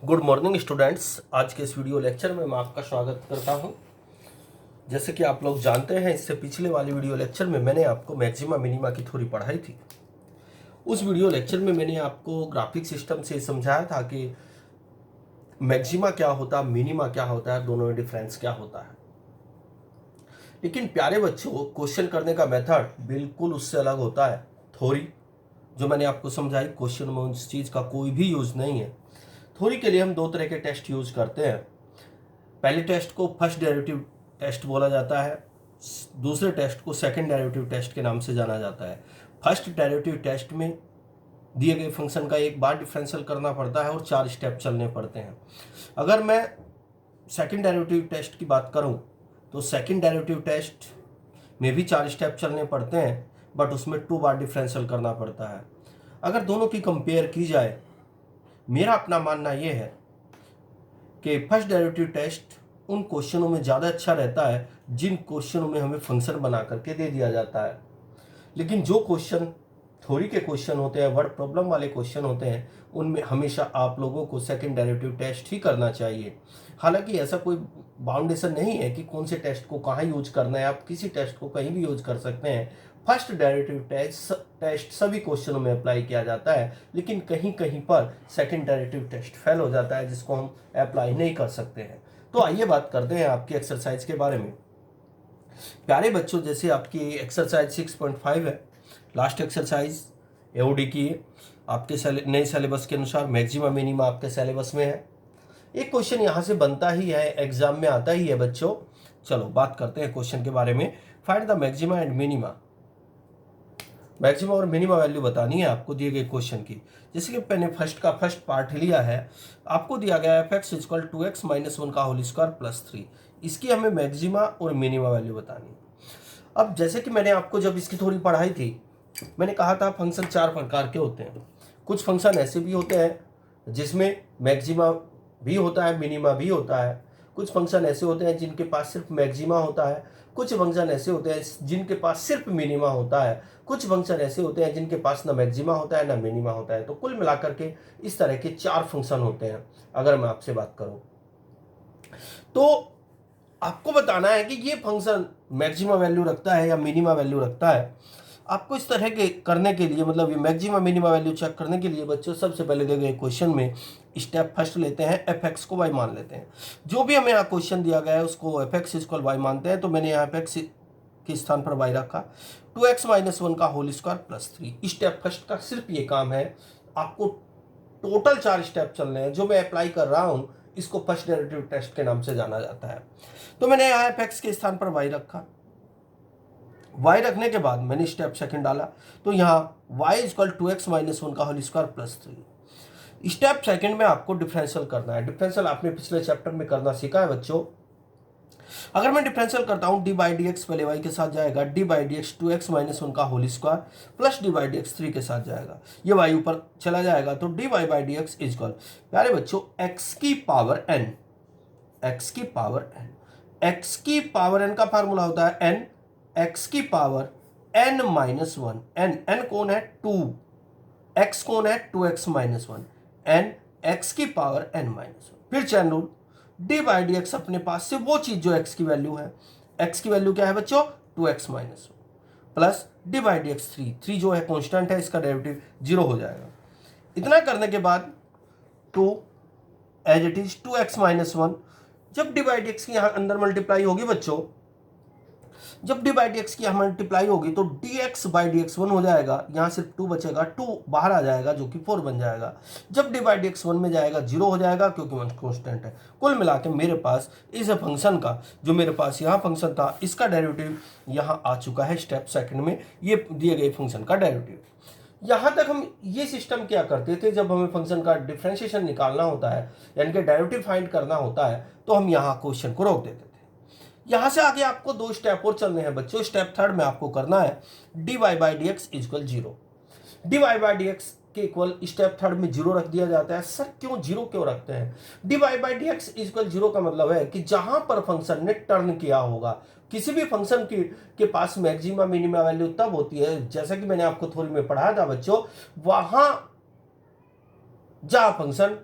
Good morning students. आज के इस वीडियो लेक्चर में मैं आपका स्वागत करता हूं। जैसे कि आप लोग जानते हैं, इससे पिछले वाले वीडियो लेक्चर में मैंने आपको मैक्सिमा मिनिमा की थ्योरी पढ़ाई थी। उस वीडियो लेक्चर में मैंने आपको ग्राफिक सिस्टम से समझाया था कि मैक्सिमा क्या होता है, मिनिमा क्या होता है, दोनों में डिफरेंस क्या होता है। लेकिन प्यारे बच्चों, क्वेश्चन करने का मेथड बिल्कुल उससे अलग होता है। थ्योरी जो मैंने आपको समझाई, क्वेश्चन में उस चीज़ का कोई भी यूज नहीं है। थ्योरी के लिए हम दो तरह के टेस्ट यूज करते हैं। पहले टेस्ट को फर्स्ट डेरिवेटिव टेस्ट बोला जाता है, दूसरे टेस्ट को सेकंड डेरिवेटिव टेस्ट के नाम से जाना जाता है। फर्स्ट डेरिवेटिव टेस्ट में दिए गए फंक्शन का एक बार डिफरेंशियल करना पड़ता है और 4 स्टेप चलने पड़ते हैं। अगर मैं सेकंड डेरिवेटिव टेस्ट की बात करूं तो सेकंड डेरिवेटिव टेस्ट में भी 4 स्टेप चलने पड़ते हैं, बट उसमें 2 बार डिफरेंशियल करना पड़ता है। अगर दोनों की कंपेयर की जाए, मेरा अपना मानना यह है कि फर्स्ट डेरिवेटिव टेस्ट उन क्वेश्चनों में ज़्यादा अच्छा रहता है जिन क्वेश्चनों में हमें फंक्शन बना करके दे दिया जाता है। लेकिन जो क्वेश्चन थ्योरी के क्वेश्चन होते हैं, वर्ड प्रॉब्लम वाले क्वेश्चन होते हैं, उनमें हमेशा आप लोगों को सेकंड डेरिवेटिव टेस्ट ही करना चाहिए। हालांकि ऐसा कोई बाउंडेशन नहीं है कि कौन से टेस्ट को कहाँ यूज करना है, आप किसी टेस्ट को कहीं भी यूज कर सकते हैं। फर्स्ट डेरिवेटिव टेस्ट सभी क्वेश्चनों में अप्लाई किया जाता है, लेकिन कहीं कहीं पर सेकंड डेरिवेटिव टेस्ट फेल हो जाता है जिसको हम अप्लाई नहीं कर सकते हैं। तो आइए बात करते हैं आपकी एक्सरसाइज के बारे में। प्यारे बच्चों, जैसे आपकी एक्सरसाइज 6.5 है, लास्ट एक्सरसाइज एओडी की है। आपके नए सिलेबस के अनुसार मैक्सिमा मिनिमा आपके सिलेबस में है। एक क्वेश्चन यहाँ से बनता ही है, एग्जाम में आता ही है बच्चों। चलो बात करते हैं क्वेश्चन के बारे में। Find the maxima and minima. Maxima और मिनिमा वैल्यू बतानी है आपको दिए गए क्वेश्चन की। जैसे कि मैंने फर्स्ट पार्ट लिया है, आपको दिया गया है fx इक्वल 2x माइनस 1 का होल स्क्वायर प्लस 3। इसकी हमें मैक्सिमा और मिनिमा वैल्यू बतानी है। अब जैसे कि मैंने आपको जब इसकी थोड़ी पढ़ाई थी, मैंने कहा था फंक्शन 4 प्रकार के होते हैं। कुछ फंक्शन ऐसे भी होते हैं जिसमें मैक्सिमा भी होता है, मिनिमा भी होता है। कुछ फंक्शन ऐसे होते हैं जिनके पास सिर्फ मैक्सिमा होता है। कुछ फंक्शन ऐसे होते हैं जिनके पास सिर्फ मिनिमा होता है। कुछ फंक्शन ऐसे होते हैं जिनके पास ना मैक्सिमा होता है ना मिनिमा होता है। तो कुल मिलाकर के इस तरह के 4 फंक्शन होते हैं। अगर मैं आपसे बात करूं तो आपको बताना है कि ये फंक्शन मैक्सिमा वैल्यू रखता है या मिनिमा वैल्यू रखता है। आपको इस तरह के करने के लिए, मतलब ये मैक्सिमा मिनिमा वैल्यू चेक करने के लिए बच्चों, सबसे पहले दिए गए क्वेश्चन में स्टेप फर्स्ट लेते हैं, एफ एक्स को वाई मान लेते हैं। जो भी हमें यहाँ क्वेश्चन दिया गया है उसको एफ एक्स इक्वल वाई मानते हैं। तो मैंने यहाँ एफ एक्स के स्थान पर वाई रखा। 2x माइनस 1 का whole square plus 3। Step first का सिर्फ ये काम है। आपको टोटल 4 स्टेप चलने हैं। जो मैं अप्लाई कर रहा हूँ इसको फर्स्ट डेरिवेटिव टेस्ट के नाम से जाना जाता है। तो मैंने यहाँ एफ एक्स के स्थान पर वाई रखा। y रखने के बाद मैंने स्टेप सेकंड डाला, तो यहाँ y इक्वल 2x माइनस 1 का whole square plus 3। Step second में आपको डिफरेंशियल करना है। डिफरेंशियल आपने पिछले चैप्टर में करना सीखा है बच्चों। अगर मैं डिफरेंशियल करता हूँ, डी बाई डी एक्स पहले y के साथ जाएगा, D by D X 2x minus 1 का whole square plus D by D X 3 के साथ जाएगा। ये y ऊपर चला जाएगा, तो D Y by D X equal, प्यारे बच्चों, x की पावर n, x की पावर n, x की पावर n का फार्मूला होता है n, x की पावर n माइनस 1। n कौन है? 2। x कौन है? 2x minus 1। n x की पावर n माइनस 1। फिर chain rule, D by D X अपने पास से वो चीज जो x की वैल्यू है। x की वैल्यू क्या है बच्चों? 2x minus 1 plus D by D X 3 जो है कॉन्स्टेंट है, इसका डेरिवेटिव 0 हो जाएगा। इतना करने के बाद 2 as it is 2x minus 1। जब डी बाई डी एक्स की यहां अंदर मल्टीप्लाई होगी बच्चों, जब डी बाई डी एक्स की यहाँ मल्टीप्लाई होगी तो D x by D x 1 हो जाएगा। यहाँ सिर्फ 2 बचेगा, 2 बाहर आ जाएगा जो कि 4 बन जाएगा। जब डी बाई डी एक्स 1 में जाएगा 0 हो जाएगा क्योंकि 1 कॉन्स्टेंट है। कुल मिला के मेरे पास इस फंक्शन का, जो मेरे पास यहाँ फंक्शन था, इसका डेरिवेटिव यहाँ आ चुका है स्टेप सेकंड में। ये दिए गए फंक्शन का डेरिवेटिव। यहाँ तक हम ये सिस्टम क्या करते थे, जब हमें फंक्शन का डिफ्रेंशिएशन निकालना होता है यानी कि डेरिवेटिव फाइंड करना होता है, तो हम यहाँ क्वेश्चन को रोक देते थे। यहां से आगे आपको 2 स्टेप और चलने हैं बच्चों। स्टेप थर्ड में आपको करना है D Y by D X equal 0। D Y by D X के इक्वल स्टेप थर्ड में 0 रख दिया जाता है। सर क्यों 0 क्यों रखते हैं? D Y by D X equal 0 का मतलब है कि जहां पर फंक्शन ने टर्न किया होगा, किसी भी फंक्शन के पास मैक्सिमा मिनिमा वैल्यू तब होती है, जैसा कि मैंने आपको थोड़ी में पढ़ाया था बच्चों, वहां जहां फंक्शन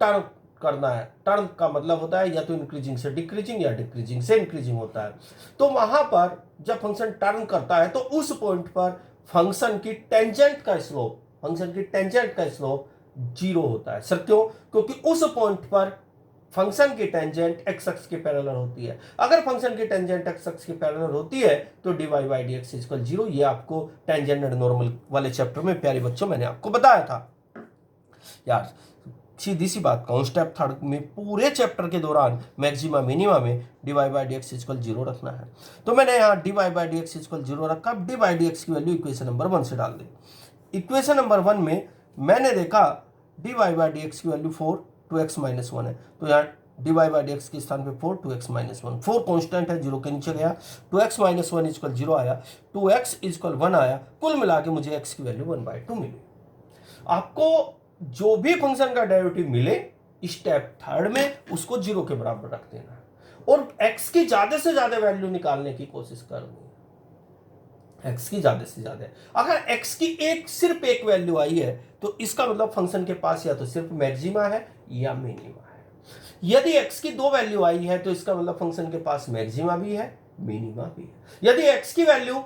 टर्न करना है, टर्न का मतलब होता है या तो इंक्रीजिंग से डिक्रीजिंग या डिक्रीजिंग से इंक्रीजिंग होता है। तो वहां पर जब फंक्शन टर्न करता है तो उस पॉइंट पर फंक्शन की टेंजेंट का स्लोप जीरो होता है। सर क्यों? क्योंकि उस पॉइंट पर फंक्शन की टेंजेंट एक्स अक्ष के पैरेलल होती है। अगर फंक्शन की टेंजेंट एक्स अक्ष के पैरेलल होती है तो dy by D X equal zero. ये आपको टेंजेंट एंड नॉर्मल वाले चैप्टर में प्यारे बच्चों मैंने आपको बताया था। यार सीधी सी बात कहूँ, स्टेप थर्ड में पूरे चैप्टर के दौरान मैक्सिमा मिनिमा में dy by D X equal zero रखना है। तो मैंने यहाँ dy by D X equal zero रखा। अब dy बाई डी एक्स की वैल्यू इक्वेशन नंबर 1 से डाल दी। इक्वेशन नंबर 1 में मैंने देखा dy बाई डी एक्स की वैल्यू 4 2x माइनस 1 है। तो यहाँ dy बाई डी एक्स के स्थान पे 4 2x माइनस 1, 4 कॉन्स्टेंट है, जीरो के नीचे गया, 2x माइनस 1 इक्वल जीरो आया, 2x इक्वल 1 आया। कुल मिला के मुझे x की वैल्यू 1/2 मिली। आपको जो भी फंक्शन का डेरिवेटिव मिले स्टेप थर्ड में उसको जीरो के बराबर रख देना है और x की ज्यादा से ज्यादा वैल्यू निकालने की कोशिश करनी है। x की ज्यादा से ज्यादा, अगर x की सिर्फ एक वैल्यू आई है तो इसका मतलब फंक्शन के पास या तो सिर्फ मैक्सिमा है या मिनिमा है। यदि x की दो वैल्यू आई है तो इसका मतलब फंक्शन के पास मैक्सिमा भी है मिनिमा भी है। यदि x की वैल्यू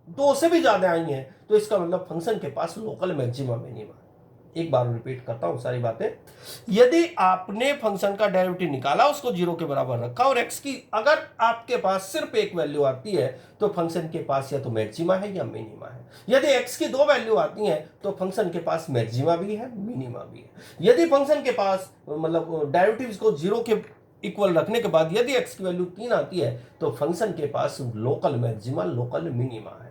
दो से भी ज्यादा आई है तो इसका मतलब फंक्शन के पास लोकल मैक्सिमा मिनिमा। एक बार रिपीट करता हूं सारी बातें। यदि आपने फंक्शन का डेरिवेटिव निकाला, उसको जीरो के बराबर रखा और x की अगर आपके पास सिर्फ एक वैल्यू आती है तो फंक्शन के पास या तो मैक्सिमा है या मिनिमा है। यदि x की दो वैल्यू आती हैं तो फंक्शन के पास मैक्सिमा भी है मिनिमा भी है। यदि फंक्शन के पास मतलब डेरिवेटिव्स को जीरो के इक्वल रखने के बाद यदि x की वैल्यू 3 आती है तो फंक्शन के पास लोकल मैक्सिमा लोकल मिनिमा है।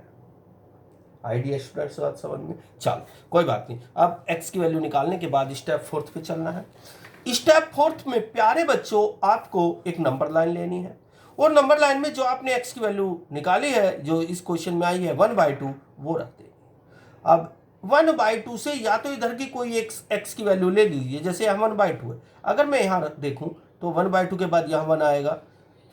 आइडिया स्टूडेंट्स बात समझ में? चल कोई बात नहीं। अब x की वैल्यू निकालने के बाद स्टेप फोर्थ पे चलना है। स्टेप फोर्थ में प्यारे बच्चों आपको एक नंबर लाइन लेनी है और नंबर लाइन में जो आपने x की वैल्यू निकाली है जो इस क्वेश्चन में आई है 1/2 वो रख देंगे। अब 1/2 से या तो इधर की कोई एक x की वैल्यू ले लीजिए, जैसे यहाँ 1/2 है। अगर मैं यहाँ देखूँ तो 1/2 के बाद यहाँ 1 आएगा,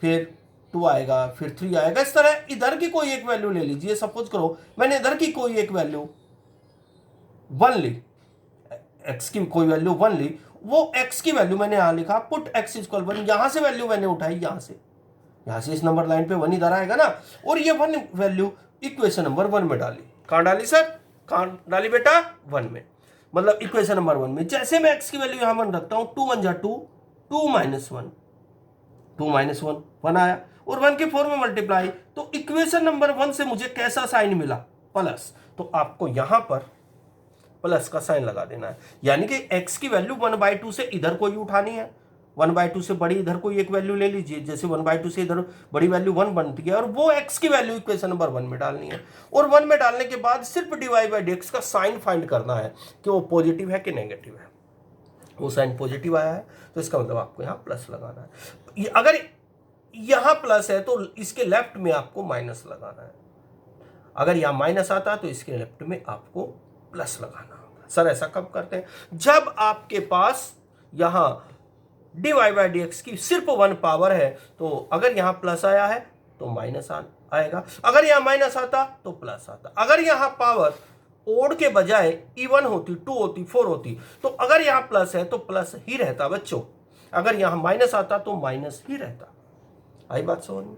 फिर 2 आएगा, फिर 3 आएगा। इस तरह इधर की कोई एक वैल्यू ले लीजिए। सपोज करो मैंने इधर की कोई एक वैल्यू 1 ली, x की कोई वैल्यू 1 ली, वो x की वैल्यू मैंने यहां लिखा पुट x इक्वल 1। यहां से वैल्यू मैंने उठाई, यहां से इस नंबर लाइन पे 1 इधर आएगा ना, और ये 1 वैल्यू इक्वेशन नंबर 1 में डाली। कहां डाली सर? कहां डाली बेटा? 1 में, मतलब इक्वेशन नंबर 1 में। जैसे मैं x की वैल्यू यहां 1 रखता हूं, 2 1 जा 2, 2 माइनस 1, 2 माइनस 1 1 आया और 1 के 4 में मल्टीप्लाई, तो इक्वेशन नंबर 1 से मुझे कैसा साइन मिला? प्लस। तो आपको यहां पर प्लस का साइन लगा देना है, यानी कि x की वैल्यू 1/2 से इधर कोई उठानी है, 1/2 से बड़ी इधर कोई एक वैल्यू ले लीजिए। जैसे 1/2 से इधर बड़ी वैल्यू 1 बनती है और वो x की वैल्यू इक्वेशन नंबर 1 में डालनी है। और 1 में डालने के बाद सिर्फ dy बाई dx का साइन फाइंड करना है कि वो पॉजिटिव है कि नेगेटिव है। वो साइन पॉजिटिव आया है तो इसका मतलब आपको यहाँ प्लस लगाना है। अगर यहाँ प्लस है तो इसके लेफ्ट में आपको माइनस लगाना है। अगर यहाँ माइनस आता है तो इसके लेफ्ट में आपको प्लस लगाना होगा। सर ऐसा कब करते हैं? जब आपके पास यहाँ dy बाई dx की सिर्फ 1 पावर है, तो अगर यहाँ प्लस आया है तो माइनस आएगा, अगर यहाँ माइनस आता तो प्लस आता। अगर यहाँ पावर ओड के बजाय इवन होती, 2 होती, 4 होती, तो अगर यहाँ प्लस है तो प्लस ही रहता बच्चों, अगर यहाँ माइनस आता तो माइनस ही रहता। आई बात समझ में?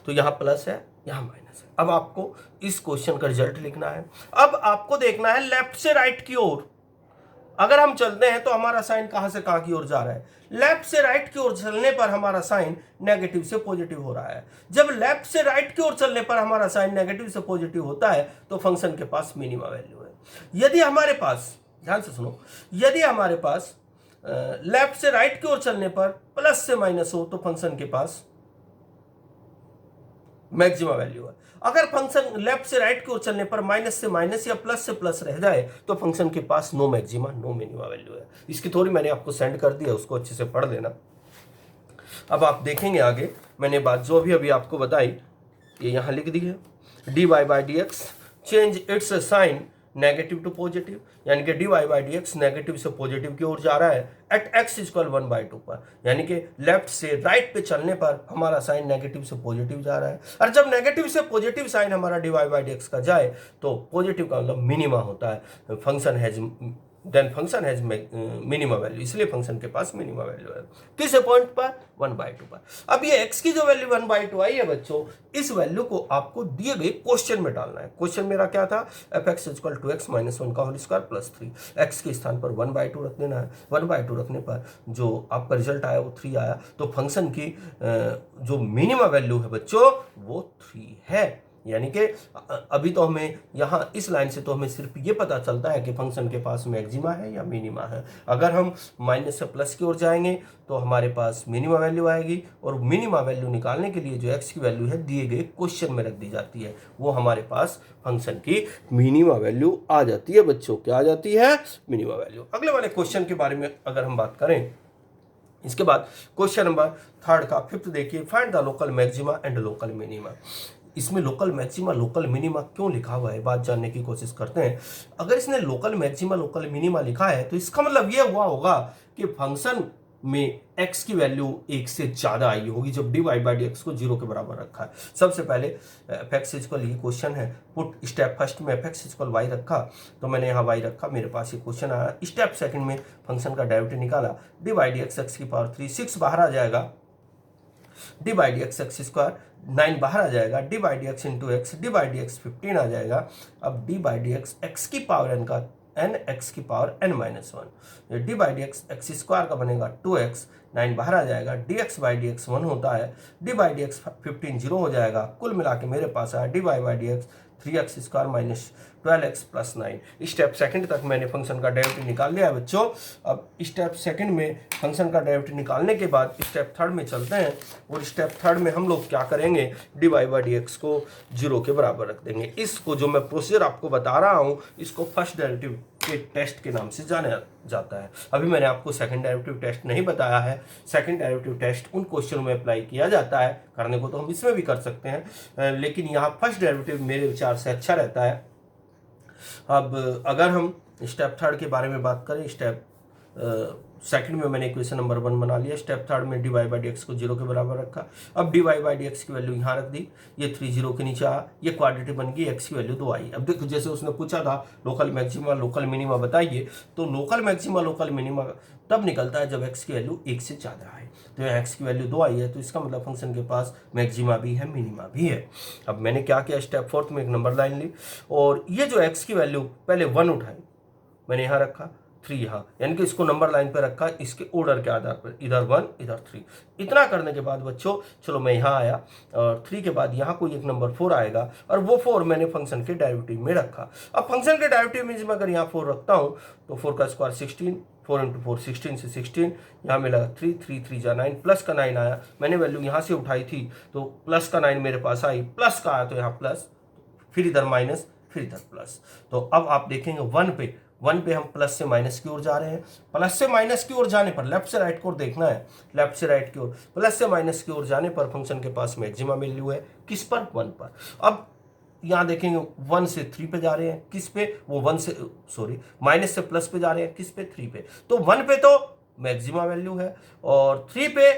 तो यहाँ प्लस है, यहाँ माइनस है। अब आपको इस क्वेश्चन का रिजल्ट लिखना है। अब आपको देखना है लेफ्ट से राइट की ओर। अगर हम चलते हैं तो हमारा साइन कहां से कहां की ओर जा रहा है? लेफ्ट से राइट की ओर चलने पर हमारा साइन नेगेटिव से पॉजिटिव हो रहा है। जब लेफ्ट से राइट की ओर चलने पर हमारा साइन नेगेटिव से पॉजिटिव होता है तो फंक्शन के पास मिनिमा वैल्यू है। यदि हमारे पास, ध्यान से सुनो, यदि हमारे पास लेफ्ट से राइट की ओर चलने पर प्लस से माइनस हो तो फंक्शन के पास मैक्सिमा वैल्यू है। अगर फंक्शन लेफ्ट से राइट की ओर चलने पर माइनस से माइनस या प्लस से प्लस रह जाए तो फंक्शन के पास no maxima no minima value है। इसकी थोड़ी मैंने आपको सेंड कर दी है, उसको अच्छे से पढ़ लेना। अब आप देखेंगे आगे मैंने बात जो भी अभी आपको बताई ये यहां लिख दी है। dy by dx change its sign negative to positive, यानी कि dy बाई dx नेगेटिव से पॉजिटिव की ओर जा रहा है एट x इक्वल 1/2 पर, यानी कि लेफ्ट से राइट पे चलने पर हमारा साइन नेगेटिव से पॉजिटिव जा रहा है। और जब नेगेटिव से पॉजिटिव साइन हमारा dy बाई dx का जाए तो पॉजिटिव का मतलब मिनिमा होता है। Function has then function has minimum value, इसलिए फंक्शन के पास मिनिमम वैल्यू है। किस पॉइंट पर? 1/2 पर। अब ये x की जो वैल्यू 1/2 आई है बच्चों, इस वैल्यू को आपको दिए गए क्वेश्चन में डालना है। क्वेश्चन मेरा क्या था? f(x) = 2x - 1 का होल स्क्वायर प्लस 3। x के स्थान पर 1/2 रख देना है। 1/2 रखने पर जो आपका रिजल्ट आया वो 3 आया। तो फंक्शन की जो मिनिमम वैल्यू है बच्चों वो 3 है। यानी कि अभी तो हमें यहाँ इस लाइन से तो हमें सिर्फ ये पता चलता है कि फंक्शन के पास मैक्सिमा है या मिनिमा है। अगर हम माइनस से प्लस की ओर जाएंगे तो हमारे पास मिनिमा वैल्यू आएगी, और मिनिमा वैल्यू निकालने के लिए जो एक्स की वैल्यू है दिए गए क्वेश्चन में रख दी जाती है, वो हमारे पास फंक्शन की मिनिमा वैल्यू आ जाती है बच्चों। क्या आ जाती है? Minima value. अगले वाले क्वेश्चन के बारे में अगर हम बात करें, इसके बाद क्वेश्चन नंबर 3 का 5th देखिए, find the local maxima and local minima. इसमें लोकल मैक्सिमा लोकल मिनिमा क्यों लिखा हुआ है, बात जानने की कोशिश करते हैं। अगर इसने लोकल मैक्सिमा लोकल मिनिमा लिखा है तो इसका मतलब यह हुआ होगा कि फंक्शन में x की वैल्यू 1 से ज़्यादा आई होगी जब dy/dx को 0 के बराबर रखा है। सबसे पहले f(x) ये क्वेश्चन है, पुट स्टेप फर्स्ट में f(x) y रखा, तो मैंने यहाँ y रखा, मेरे पास ये क्वेश्चन आया। स्टेप सेकंड में फंक्शन का डेरिवेटिव निकाला, dy/dx x की पावर 3, 6 बाहर आ जाएगा, dy/dx x², 9 बाहर आ जाएगा, dy/dx × x, dy/dx 15 आ जाएगा। अब dy/dx x की पावर n का n, x की पावर n-1, dy/dx x² का बनेगा 2x, 9 बाहर आ जाएगा, dx/dx 1 होता है, dy/dx 15 0 हो जाएगा। कुल मिला के मेरे पास आया dy/dx 3x² - 12x + 9। Step second तक मैंने फंक्शन का डेरिवेटिव निकाल लिया है बच्चों। अब स्टेप सेकंड में फंक्शन का डेरिवेटिव निकालने के बाद स्टेप थर्ड में चलते हैं, और स्टेप थर्ड में हम लोग क्या करेंगे? dy/dx को 0 के बराबर रख देंगे। इसको जो मैं प्रोसीजर आपको बता रहा हूँ, इसको फर्स्ट डेरिवेटिव के टेस्ट के नाम से जाना जाता है। अभी मैंने आपको सेकंड डेरिवेटिव टेस्ट नहीं बताया है। सेकंड डेरिवेटिव टेस्ट उन क्वेश्चनों में अप्लाई किया जाता है, करने को तो हम इसमें भी कर सकते हैं, लेकिन यहाँ फर्स्ट डेरिवेटिव मेरे विचार से अच्छा रहता है। अब अगर हम स्टेप थर्ड के बारे में बात करें, स्टेप सेकंड में मैंने इक्वेशन नंबर 1 बना लिया, स्टेप थर्ड में dy/dx को 0 के बराबर रखा। अब dy/dx की वैल्यू यहाँ रख दी, ये 3 0 के नीचे आ, ये क्वाड्रेटिक बन गई, x की वैल्यू 2 आई। अब देखो, जैसे उसने पूछा था लोकल मैक्सिमा लोकल मिनिमा बताइए, तो लोकल मैक्सिमा लोकल मिनिमा तब निकलता है जब x की वैल्यू 1 से ज़्यादा है। तो यहाँ x की वैल्यू 2 आई है, तो इसका मतलब फंक्शन के पास मैक्सिमा भी है मिनिमा भी है। अब मैंने क्या किया, स्टेप फोर्थ में एक नंबर लाइन ली, और ये जो x की वैल्यू पहले 1 उठाई, मैंने यहाँ रखा, 3 यहाँ, यानी कि इसको नंबर लाइन पे रखा इसके ऑर्डर के आधार पर, इधर 1 इधर 3। इतना करने के बाद बच्चों चलो मैं यहाँ आया, और 3 के बाद यहाँ कोई एक नंबर 4 आएगा, और वो 4 मैंने फंक्शन के डेरिवेटिव में रखा। अब फंक्शन के डेरिवेटिव में मैं अगर यहाँ 4 रखता हूँ तो 4 का स्क्वायर 16, 4 × 4 16 से 16, यहाँ मिला 3 3 3 जा 9, प्लस का 9 आया, मैंने वैल्यू यहाँ से उठाई थी तो प्लस का 9 मेरे पास आई, प्लस का आया तो यहाँ प्लस, फिर इधर माइनस, फिर इधर प्लस। तो अब आप देखेंगे 1 पे हम प्लस से माइनस की ओर जा रहे हैं। प्लस से माइनस की ओर जाने पर लेफ्ट से राइट की ओर देखना है, लेफ्ट से राइट की ओर, प्लस से माइनस की ओर जाने पर फंक्शन के पास मैक्सिमा वैल्यू है, किस पर? 1 पर। अब यहाँ देखेंगे 1 से 3 पे जा रहे हैं, किस पे? वो माइनस से प्लस पे जा रहे हैं, किस पे? 3 पे। तो 1 पे तो मैक्सिमा वैल्यू है और 3 पे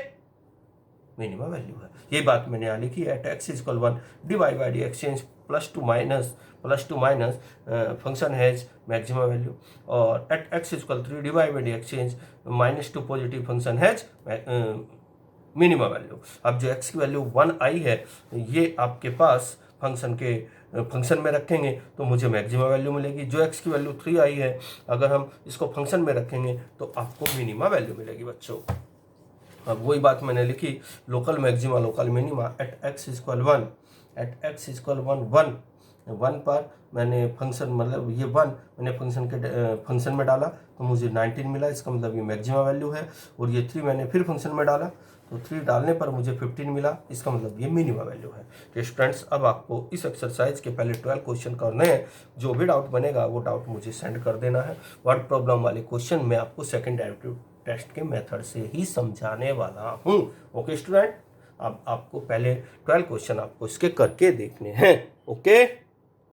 मिनिमा वैल्यू है। ये बात मैंने यहाँ लिखी है, x = 1 dy/dx change plus to minus function has maxima value, और at x = 3 dy/dx change -2 positive function has minima value. अब जो x की वैल्यू 1 आई है, ये आपके पास फंक्शन में रखेंगे तो मुझे मैक्सिमा वैल्यू मिलेगी। जो x की वैल्यू 3 आई है, अगर हम इसको फंक्शन में रखेंगे तो आपको मिनिमा वैल्यू मिलेगी बच्चों। अब वही बात मैंने लिखी, local maxima local minima at x = 1 पर मैंने फंक्शन, मतलब ये 1 मैंने फंक्शन में डाला तो मुझे 19 मिला, इसका मतलब ये मैक्सिमा वैल्यू है। और ये 3 मैंने फिर फंक्शन में डाला तो 3 डालने पर मुझे 15 मिला, इसका मतलब ये मिनिमा वैल्यू है। तो स्टूडेंट्स, अब आपको इस एक्सरसाइज के पहले 12 क्वेश्चन करने हैं। जो भी डाउट बनेगा वो डाउट मुझे सेंड कर देना है। वर्ड प्रॉब्लम वाले क्वेश्चन मैं आपको सेकेंड डेरिवेटिव टेस्ट के मेथड से ही समझाने वाला हूँ। ओके स्टूडेंट, अब आपको पहले 12 क्वेश्चन आपको इसके करके देखने हैं। ओके।